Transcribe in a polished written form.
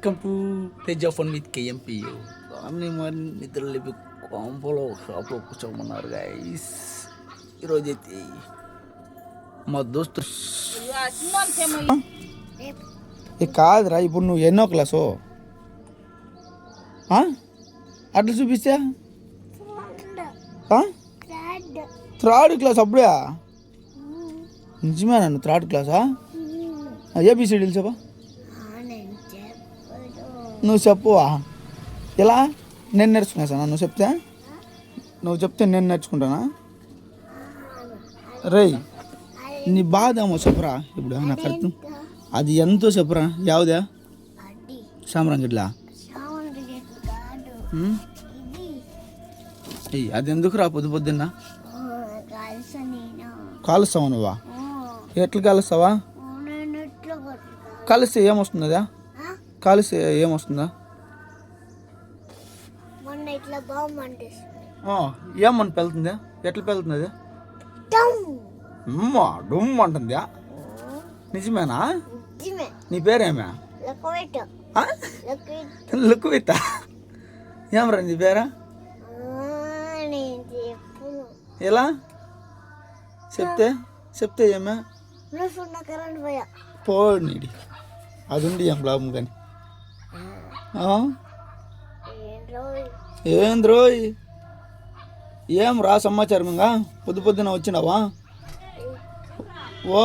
Welcome to Teja fun with KMPU. కానీ మరి నిద్ర లేపి కాంపోలో షాప్లో కూర్చోమన్నారు గైస్. ఈరోజు అయితే మా దోస్తు కాదురా, ఇప్పుడు నువ్వు ఎన్నో క్లాసు అట్లా చూపిస్తా? థర్డ్ క్లాస్ అప్పుడే? నిజమేనా? నువ్వు థర్డ్ క్లాసా? ఏబిసిడీలు చెప్పా. నువ్వు చెప్పువా? ఎలా? నేను నేర్చుకున్నా సార్. నువ్వు చెప్తే నేను నేర్చుకుంటానా? రేయ్, నీ బాధ ఏమో చెప్పరా ఇప్పుడు. నాకు అర్థం. అది ఎంతో చెప్పరా. యావదా? సామ్రంగిట్లా అది ఎందుకు రా పొద్దు పొద్దున్న కాలుస్తావా? నువ్వా? ఎట్లా కాలుస్తావా? కాలుస్తే ఏమొస్తుందా? కాలుస్తే ఏమొస్తుందా? ఏమని పెళ్తుందా? ఎట్లా పెళ్తుంది? అమ్మా డుమ్ అంటుందా? నిజమేనా? నీ పేరేమే? లుక్విత. ఏమరా నీ పేరా? ఎలా చెప్తే ఏమే పోనీడి అది ఉండి ఏం లాభం కానీ. ఏం రోయ్, ఏం రా సమాచారం ఇంకా పొద్దు పొద్దున వచ్చినావా? ఓ